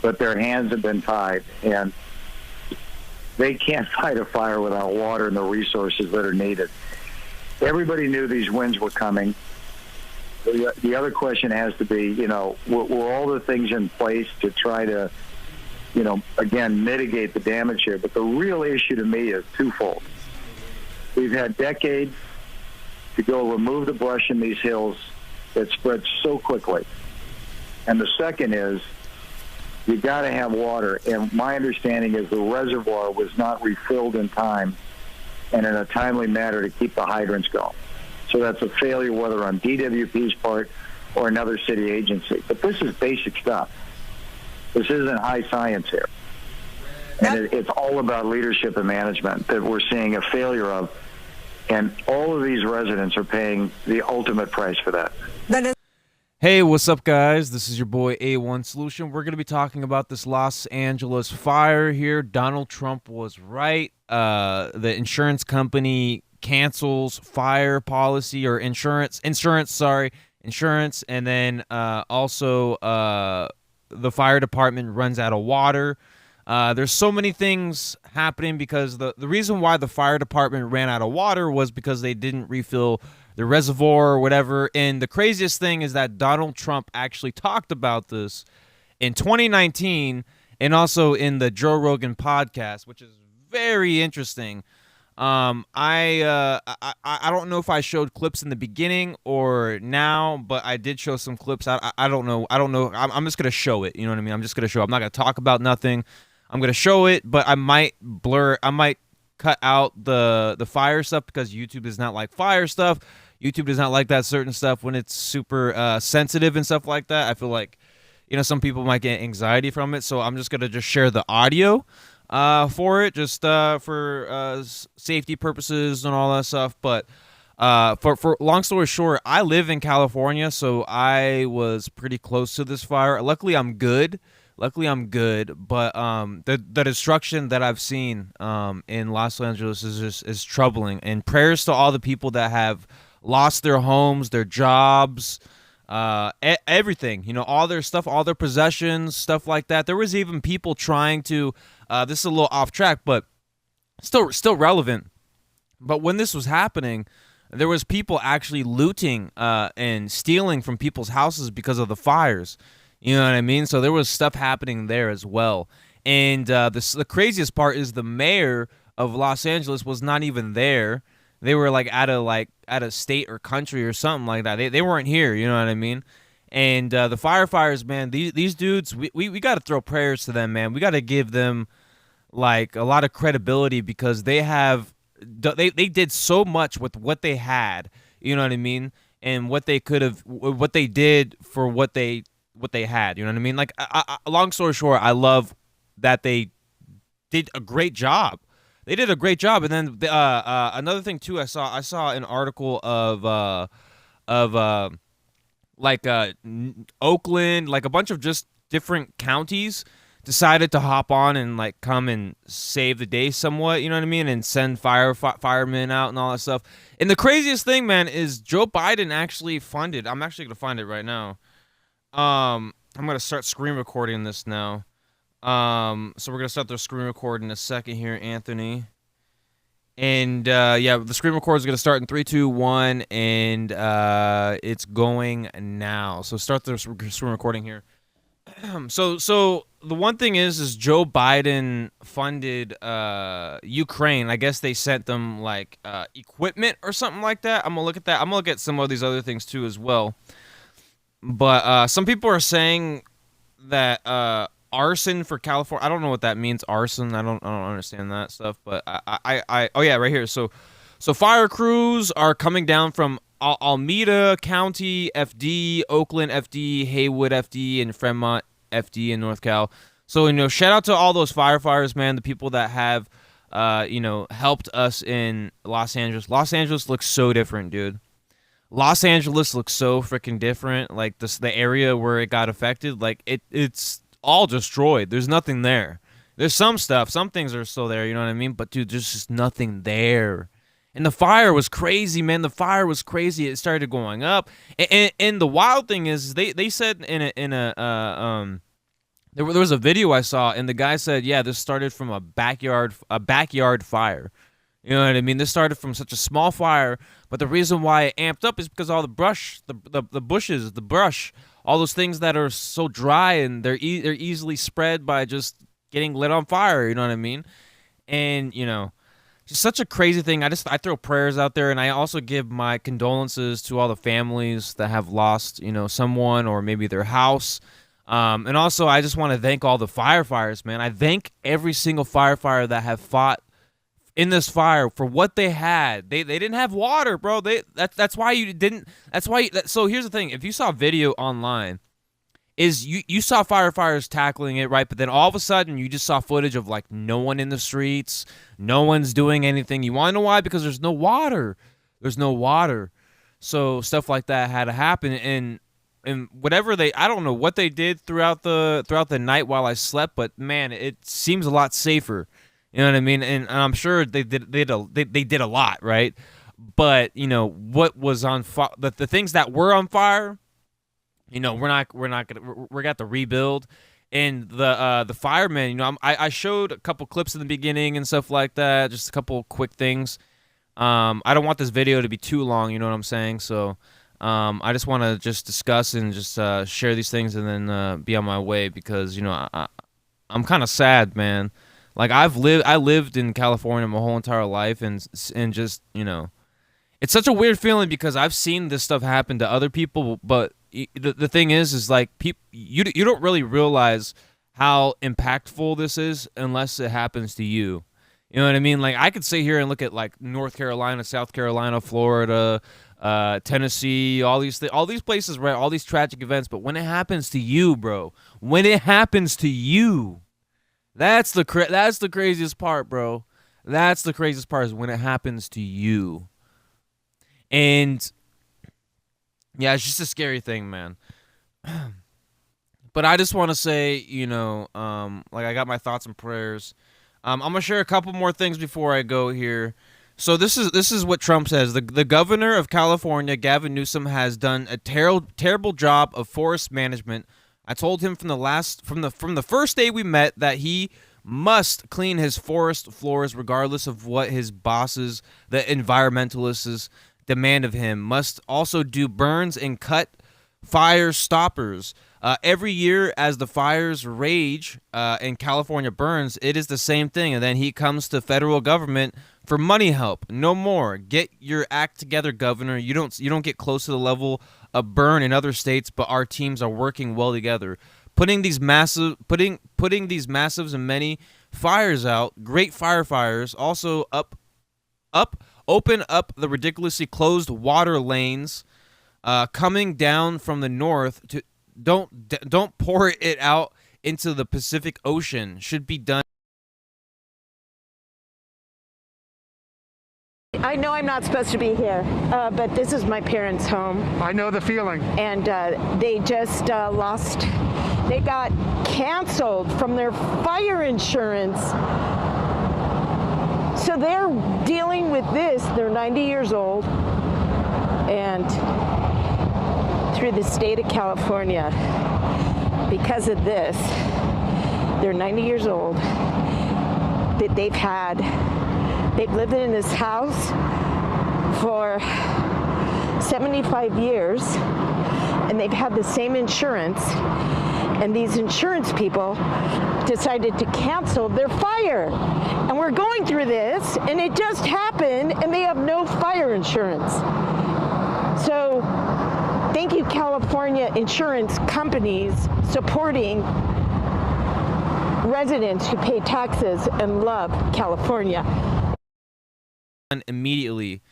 but their hands have been tied, and they can't fight a fire without water and the resources that are needed. Everybody knew these winds were coming. The other question has to be, were all the things in place to try to, again, mitigate the damage here? But the real issue to me is twofold. We've had decades to go remove the brush in these hills that spread so quickly. And the second is, you got to have water. And my understanding is the reservoir was not refilled in time and in a timely manner to keep the hydrants going. So that's a failure, whether on DWP's part or another city agency. But this is basic stuff. This isn't high science here. And it's all about leadership and management that we're seeing a failure of. And all of these residents are paying the ultimate price for that. Hey, what's up, guys? This is your boy A1 Solution. We're going to be talking about this Los Angeles fire here. Donald Trump was right. The insurance company cancels fire policy or insurance, and then also the fire department runs out of water. There's so many things happening because the reason why the fire department ran out of water was because they didn't refill the reservoir or whatever. And the craziest thing is that Donald Trump actually talked about this in 2019 and also in the Joe Rogan podcast, which is very interesting. I don't know if I showed clips in the beginning or now, but I did show some clips. I don't know. I'm just going to show it. You know what I mean? I'm just going to show. I'm not going to talk about nothing. I'm going to show it, but I might cut out the fire stuff because YouTube does not like fire stuff. YouTube does not like that certain stuff when it's super sensitive and stuff like that. I feel like, some people might get anxiety from it. So I'm just going to just share the audio for it, just for safety purposes and all that stuff. But for long story short, I live in California, so I was pretty close to this fire. Luckily, I'm good. But the destruction that I've seen in Los Angeles is troubling. And prayers to all the people that have lost their homes, their jobs, everything. All their stuff, all their possessions, stuff like that. There was even people trying to. This is a little off track, but still relevant. But when this was happening, there was people actually looting and stealing from people's houses because of the fires. You know what I mean? So there was stuff happening there as well. And the craziest part is the mayor of Los Angeles was not even there. They were out of state or country or something like that. They weren't here. You know what I mean? And the firefighters, man, these dudes, we got to throw prayers to them, man. We got to give them a lot of credibility because they did so much with what they had. You know what I mean? And what they did for what they had. You know what I mean? Long story short, I love that they did a great job. They did a great job. And then another thing too, I saw an article of Oakland, a bunch of just different counties decided to hop on and come and save the day somewhat, you know what I mean, and send firemen out and all that stuff. And the craziest thing, man, is Joe Biden actually funded. I'm actually gonna find it right now. I'm gonna start screen recording this now. So we're gonna start the screen record in a second here, Anthony. And the screen record is gonna start in 3, 2, 1, and it's going now. So start the screen recording here. So the one thing is Joe Biden funded Ukraine. I guess they sent them equipment or something like that. I'm gonna look at that. I'm gonna look at some of these other things too as well. But some people are saying that arson for California. I don't know what that means. Arson. I don't understand that stuff. But oh yeah, right here. So fire crews are coming down from Alameda County FD, Oakland FD, Haywood FD, and Fremont FD in North Cal. So shout out to all those firefighters, man. The people that have helped us in Los Angeles. Los Angeles looks so different, dude. Los Angeles looks so freaking different. The area where it got affected, it's all destroyed. There's nothing there. There's some stuff. Some things are still there, you know what I mean? But, dude, there's just nothing there. And the fire was crazy, man. The fire was crazy. It started going up. And the wild thing is they said in a there was a video I saw, and the guy said, "Yeah, this started from a backyard fire." You know what I mean? This started from such a small fire, but the reason why it amped up is because all the brush, the bushes, the brush, all those things that are so dry and they're easily spread by just getting lit on fire. You know what I mean? And just such a crazy thing. I throw prayers out there, and I also give my condolences to all the families that have lost someone or maybe their house. And also, I just want to thank all the firefighters, man. I thank every single firefighter that have fought in this fire for what they had. They didn't have water, bro. That's why you didn't. So here's the thing: if you saw video online, is you saw firefighters tackling it, right? But then all of a sudden, you just saw footage of like no one in the streets, no one's doing anything. You want to know why? Because there's no water. There's no water. So stuff like that had to happen, and whatever I don't know what they did throughout the night while I slept, but man, it seems a lot safer. You know what I mean? And I'm sure they did a lot, right? But what was on fire, the things that were on fire, we're got to rebuild. And the firemen, I showed a couple clips in the beginning and stuff like that, just a couple quick things. I don't want this video to be too long, you know what I'm saying? So I just want to just discuss and just share these things and then be on my way because I'm kind of sad, man. Like I lived in California my whole entire life, and just it's such a weird feeling because I've seen this stuff happen to other people, but the thing is like you don't really realize how impactful this is unless it happens to you. You know what I mean? Like I could sit here and look at like North Carolina, South Carolina, Florida, Tennessee, all these places, right? All these tragic events, but when it happens to you, bro, when it happens to you. That's the craziest part, bro. That's the craziest part is when it happens to you. And yeah, it's just a scary thing, man. But I just want to say, like I got my thoughts and prayers. I'm gonna share a couple more things before I go here. So this is what Trump says. The governor of California, Gavin Newsom, has done a terrible job of forest management. I told him from the first day we met that he must clean his forest floors regardless of what his bosses, the environmentalists, demand of him. Must also do burns and cut fire stoppers. Every year as the fires rage and California burns, it is the same thing. And then he comes to federal government for money help. No more. Get your act together, governor. You don't get close to the level of burn in other states, but our teams are working well together. Putting these massives and many fires out. Great firefighters. Also open up the ridiculously closed water lanes coming down from the north to don't pour it out into the Pacific Ocean. Should be done. I know I'm not supposed to be here, but this is my parents' home. I know the feeling. And they just they got canceled from their fire insurance. So they're dealing with this. They're 90 years old. And through the state of California, because of this, they're 90 years old, that they've lived in this house for 75 years, and they've had the same insurance, and these insurance people decided to cancel their fire. And we're going through this, and it just happened, and they have no fire insurance. So thank you, California insurance companies, supporting residents who pay taxes and love California. Immediately,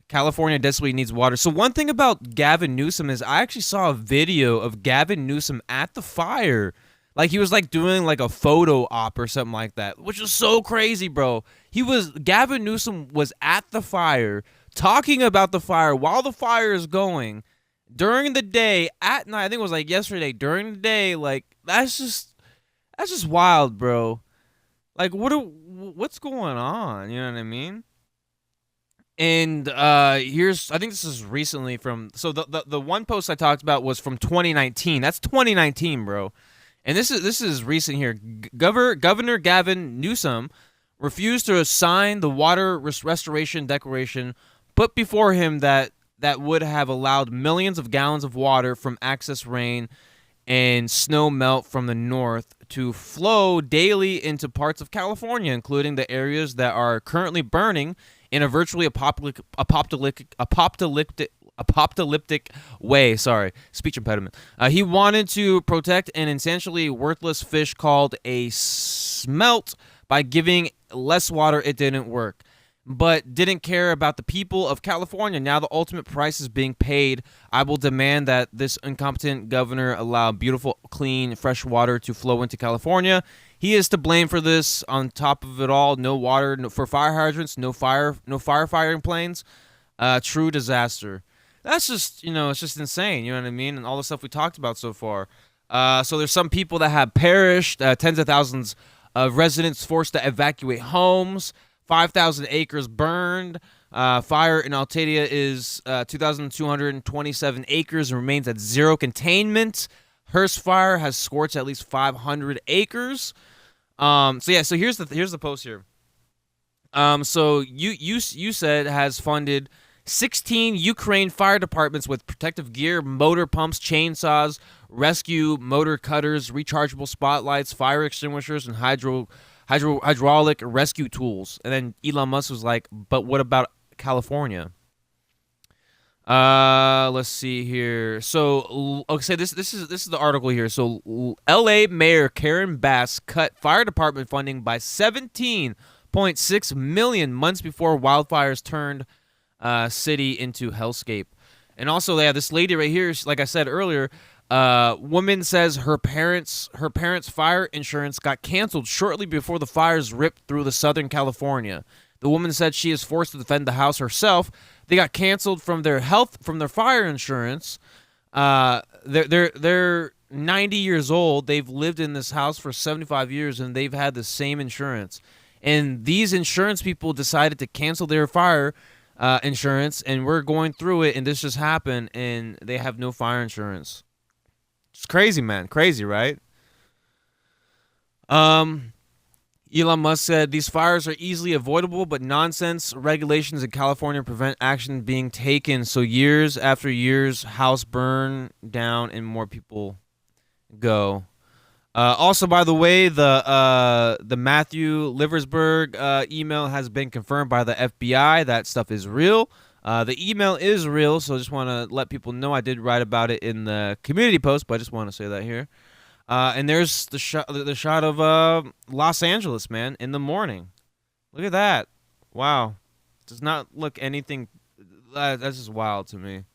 California desperately needs water. So one thing about Gavin Newsom is I actually saw a video of Gavin Newsom at the fire. Like he was like doing like a photo op or something like that, which was so crazy, bro. Gavin Newsom was at the fire talking about the fire while the fire is going during the day, at night. I think it was like yesterday during the day. Like that's just wild, bro. Like what's going on? You know what I mean? And I think this is recently from, so the one post I talked about was from 2019. That's 2019, bro. And this is recent here. Governor Gavin Newsom refused to sign the water restoration declaration put before him that would have allowed millions of gallons of water from excess rain and snow melt from the north to flow daily into parts of California, including the areas that are currently burning in a virtually apocalyptic way. Sorry, speech impediment. He wanted to protect an essentially worthless fish called a smelt by giving less water. It didn't work, but didn't care about the people of California. Now the ultimate price is being paid. I will demand that this incompetent governor allow beautiful, clean, fresh water to flow into California. He is to blame for this. On top of it all, no water for fire hydrants, no firefighting planes. True disaster. That's just, it's just insane. You know what I mean? And all the stuff we talked about so far. So there's some people that have perished, tens of thousands of residents forced to evacuate homes, 5,000 acres burned. Fire in Altadena is 2,227 acres and remains at zero containment. Hearst Fire has scorched at least 500 acres. So here's the post here. So you said has funded 16 Ukraine fire departments with protective gear, motor pumps, chainsaws, rescue motor cutters, rechargeable spotlights, fire extinguishers, and hydraulic rescue tools. And then Elon Musk was like, "But what about California?" Let's see here. So, okay, this is the article here. So, L.A. Mayor Karen Bass cut fire department funding by $17.6 million months before wildfires turned city into hellscape. And also, yeah, this lady right here, like I said earlier, woman says her parents' fire insurance got canceled shortly before the fires ripped through the Southern California. The woman said she is forced to defend the house herself. They got canceled from their fire insurance. They're 90 years old. They've lived in this house for 75 years, and they've had the same insurance. And these insurance people decided to cancel their fire insurance, and we're going through it, and this just happened, and they have no fire insurance. It's crazy, man. Crazy, right? Elon Musk said these fires are easily avoidable, but nonsense regulations in California prevent action being taken. So years after years, house burn down and more people go. Also, by the way, the Matthew Liversberg email has been confirmed by the FBI. That stuff is real. The email is real, so I just want to let people know. I did write about it in the community post, but I just want to say that here. And there's the shot of Los Angeles, man, in the morning. Look at that. Wow. Does not look anything. That's just wild to me.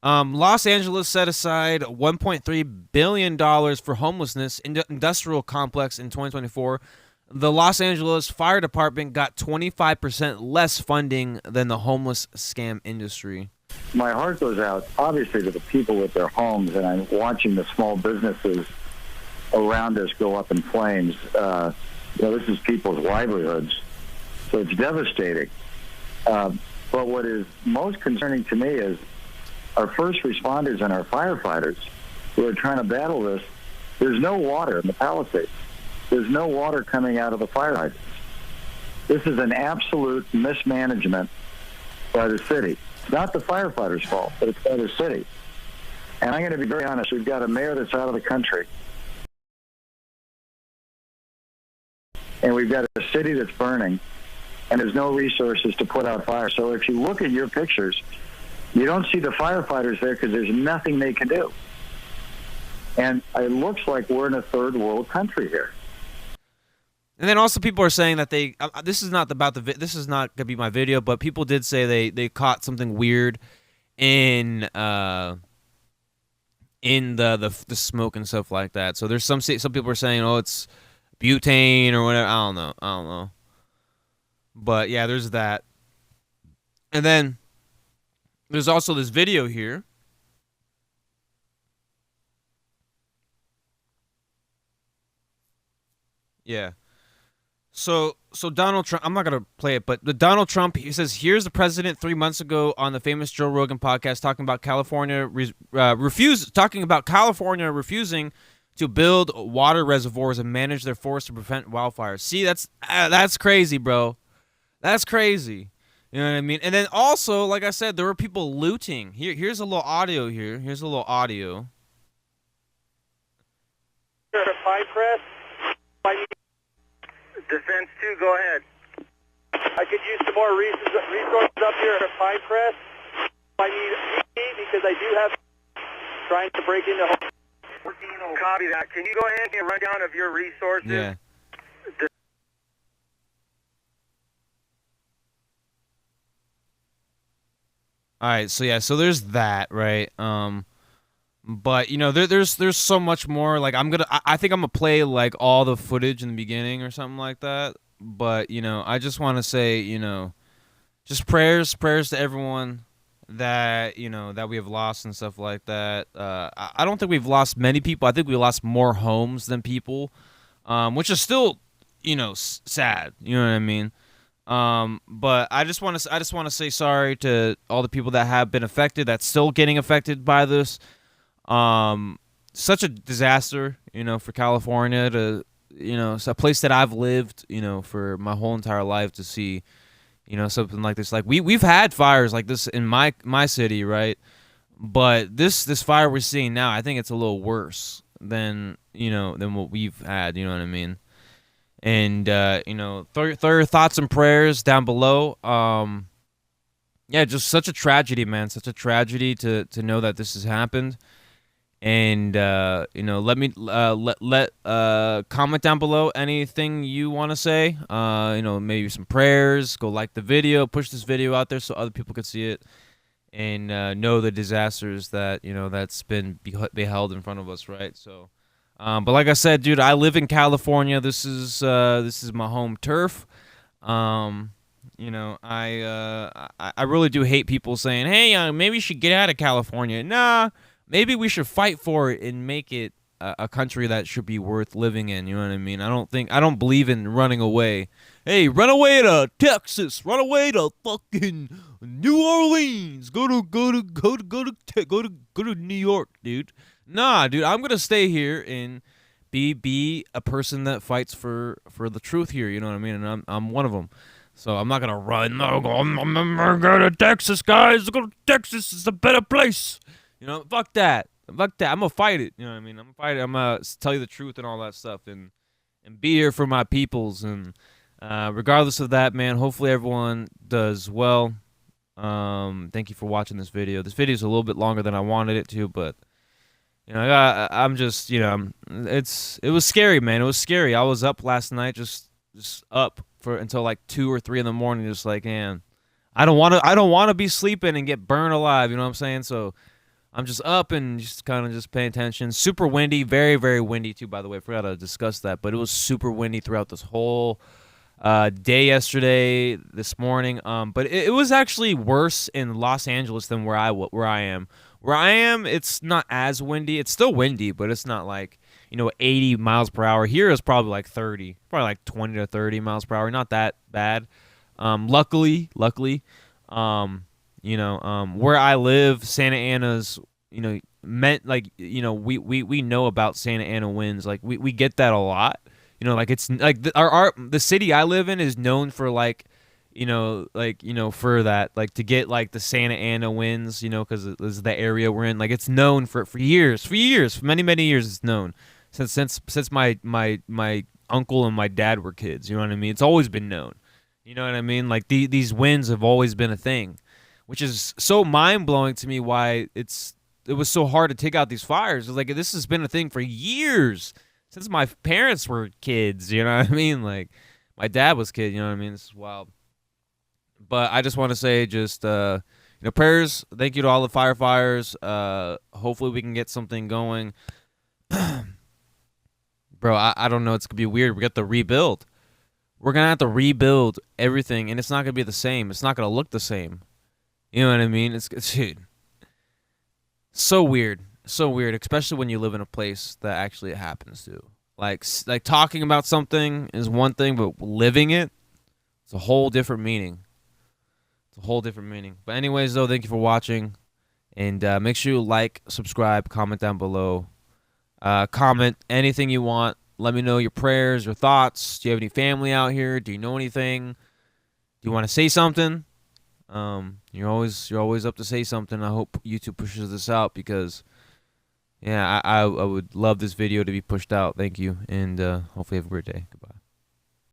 Los Angeles set aside $1.3 billion for homelessness industrial complex in 2024. The Los Angeles Fire Department got 25% less funding than the homeless scam industry. My heart goes out, obviously, to the people with their homes, and I'm watching the small businesses around us go up in flames. This is people's livelihoods, so it's devastating. But what is most concerning to me is our first responders and our firefighters who are trying to battle this. There's no water in the Palisades. There's no water coming out of the fire hydrants. This is an absolute mismanagement by the city. It's not the firefighters' fault, but it's by the city. And I'm going to be very honest. We've got a mayor that's out of the country. And we've got a city that's burning, and there's no resources to put out fire. So if you look at your pictures, you don't see the firefighters there because there's nothing they can do. And it looks like we're in a third world country here. And then also people are saying that they this is not about this is not gonna be my video, but people did say they caught something weird in the smoke and stuff like that. So there's some people are saying, oh, it's butane or whatever. I don't know. But yeah, there's that. And then there's also this video here. Yeah. So Donald Trump, I'm not going to play it, but the Donald Trump, he says, here's the president 3 months ago on the famous Joe Rogan podcast talking about California refusing to build water reservoirs and manage their forests to prevent wildfires. See, that's crazy, bro. That's crazy. You know what I mean? And then also, like I said, there were people looting. Here's a little audio here. Here's a little audio. Pine Crest. Defense 2, go ahead. I could use some more resources up here at Pine Crest. I need because I do have trying to break into home. Copy that. Can you go ahead and get a rundown of your resources? Yeah. All right, so there's that, right? But you know, there's so much more. Like I think I'm gonna play like all the footage in the beginning or something like that. But you know, I just want to say, you know, just prayers to everyone that that we have lost and stuff like that. I don't think we've lost many people. I think we lost more homes than people, which is still sad. You know what I mean? But I just want to say sorry to all the people that have been affected, that's still getting affected by this. Such a disaster, for California to, it's a place that I've lived, for my whole entire life, to see, something like this. Like we've had fires like this in my city, right? But this fire we're seeing now, I think it's a little worse than what we've had. You know what I mean? And throw your thoughts and prayers down below. Yeah, just such a tragedy, man. Such a tragedy to know that this has happened. And let me comment down below anything you want to say. Maybe some prayers. Go like the video. Push this video out there so other people could see it and know the disasters that that's been beheld in front of us, right? So. But like I said, dude, I live in California. This is my home turf. I really do hate people saying, "Hey, maybe you should get out of California." Nah, maybe we should fight for it and make it a country that should be worth living in. You know what I mean? I don't believe in running away. Hey, run away to Texas. Run away to fucking New Orleans. Go to New York, dude. Nah, dude, I'm gonna stay here and be a person that fights for the truth here. You know what I mean? And I'm one of them. So I'm not gonna run. No, I'm gonna go to Texas, guys. Go to Texas. It's a better place. Fuck that. Fuck that. I'm gonna fight it. You know what I mean? I'm gonna fight it. I'm gonna tell you the truth and all that stuff, and be here for my peoples. And regardless of that, man, hopefully everyone does well. Thank you for watching this video. This video is a little bit longer than I wanted it to, but. I'm just, it was scary, man. It was scary. I was up last night, just up until like 2 or 3 in the morning, just like, man, I don't want to be sleeping and get burned alive. You know what I'm saying? So I'm just up and just kind of just paying attention. Super windy, very, very windy too, by the way. I forgot to discuss that, but it was super windy throughout this whole day yesterday, this morning. But it was actually worse in Los Angeles than where I am. Where I am, it's not as windy. It's still windy, but it's not like, 80 miles per hour. Here is probably like 30, probably like 20 to 30 miles per hour. Not that bad. Luckily, where I live, Santa Ana's, meant like, we know about Santa Ana winds. Like we get that a lot. It's like the city I live in is known for like, for that, like to get like the Santa Ana winds, because this is the area we're in. Like it's known for years, for many years. It's known since my uncle and my dad were kids. You know what I mean? It's always been known. You know what I mean? Like these winds have always been a thing, which is so mind blowing to me. Why it was so hard to take out these fires. It's like this has been a thing for years since my parents were kids. You know what I mean? Like my dad was kid. You know what I mean? This is wild. But I just want to say prayers. Thank you to all the firefighters. Hopefully we can get something going. Bro, I don't know. It's going to be weird. We got to rebuild. We're going to have to rebuild everything, and it's not going to be the same. It's not going to look the same. You know what I mean? It's dude. So weird. So weird, especially when you live in a place that actually it happens to. Like talking about something is one thing, but living it, it's a whole different meaning. It's a whole different meaning. But anyways, though, thank you for watching. And make sure you like, subscribe, comment down below. Comment anything you want. Let me know your prayers, your thoughts. Do you have any family out here? Do you know anything? Do you want to say something? You're always up to say something. I hope YouTube pushes this out because, yeah, I would love this video to be pushed out. Thank you, and hopefully have a great day. Goodbye.